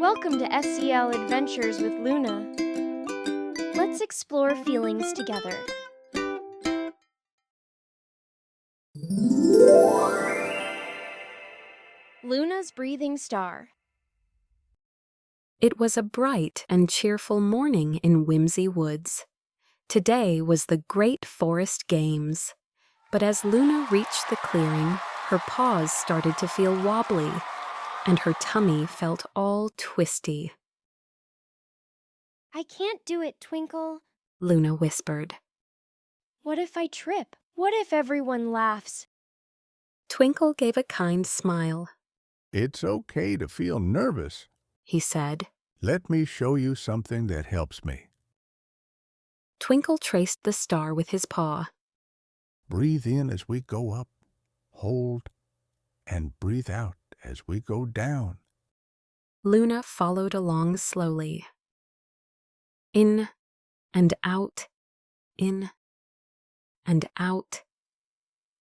Welcome to SEL Adventures with Luna. Let's explore feelings together. Luna's breathing star. It was a bright and cheerful morning in Whimsy Woods. Today was the Great Forest Games. But as Luna reached the clearing, her paws started to feel wobbly, and her tummy felt all twisty. I can't do it, Twinkle, Luna whispered. What if I trip? What if everyone laughs? Twinkle gave a kind smile. It's okay to feel nervous, He said. Let me show you something that helps me. Twinkle traced the star with his paw. Breathe in as we go up, hold, and breathe out as we go down. Luna followed along slowly. In and out, in and out.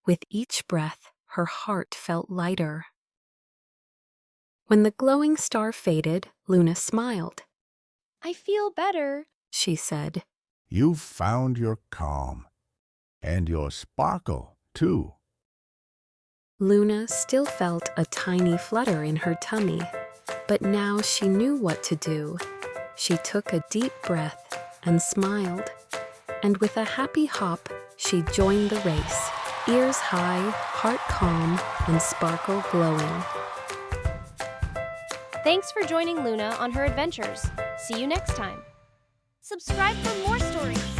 With each breath, her heart felt lighter. When the glowing star faded, Luna smiled. I feel better. She said. You've found your calm, and your sparkle, too. Luna still felt a tiny flutter in her tummy, but now she knew what to do. She took a deep breath and smiled, and with a happy hop, she joined the race, ears high, heart calm, and sparkle glowing. Thanks for joining Luna on her adventures. See you next time. Subscribe for more stories.